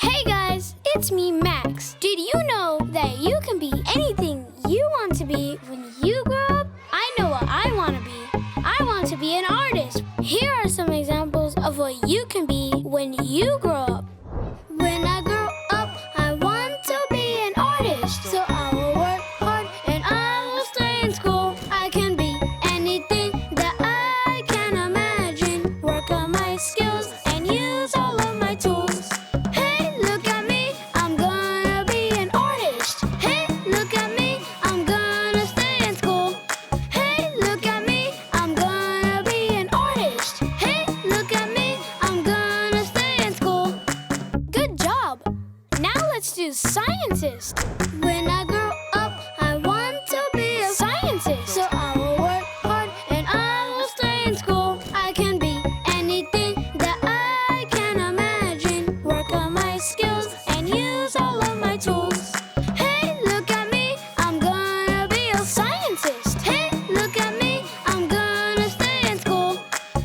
Hey guys, it's me, Max. Did you know that you can be anything you want to be when you grow up? I know what I want to be. I want to be an artist. Here are some examples of what you can be when you grow up. When I grow up, I want to be an artist. So I will work hard and I will stay in school. I can be anything that I can imagine. Work on my skills and use all of my tools. Hey, look at me, I'm gonna be an artist. Hey, look at me, I'm gonna stay in school. Hey, look at me, I'm gonna be an artist. Hey, look at me, I'm gonna stay in school. Good job! Now let's do scientist. When I grow up, I want to be a scientist. So I will work hard and I will stay in school. I can be anything that I can imagine. Work on my skills and use all of my tools. Hey, look at me, I'm gonna be a scientist. Hey, look at me, I'm gonna stay in school.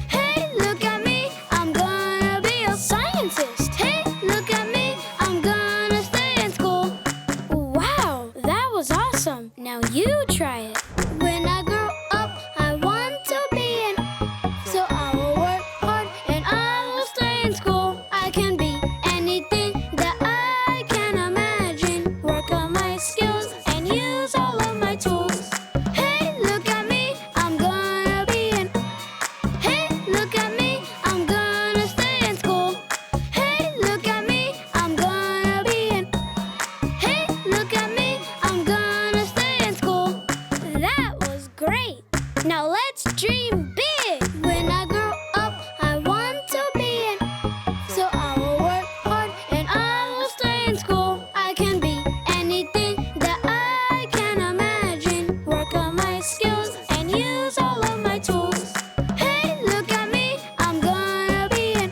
Hey, look at me, I'm gonna be a scientist. Hey, look at me, I'm gonna stay in school. Wow, that was awesome. Now you try it. When I grow up, I want to be an so I will work hard and I will stay in school. I can be anything that I can imagine. Work on my skills and use all of my tools. Hey, look at me, I'm gonna be an hey, look at me, I'm gonna stay in school. Hey, look at me, I'm gonna be an hey, look at me, I'm gonna stay in school. That was great. Now let's dream big. When I grow up, I want to be an so I will work hard and I will stay in school. I can be anything that I can imagine. Work on my skills and use all of my tools. Hey, look at me, I'm gonna be an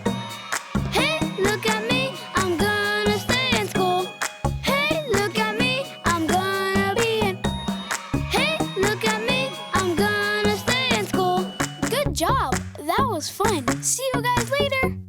hey, look at me, I'm gonna stay in school. Hey, look at me, I'm gonna be an hey, look at me, I'm gonna stay in school. Good job! That was fun. See you guys later.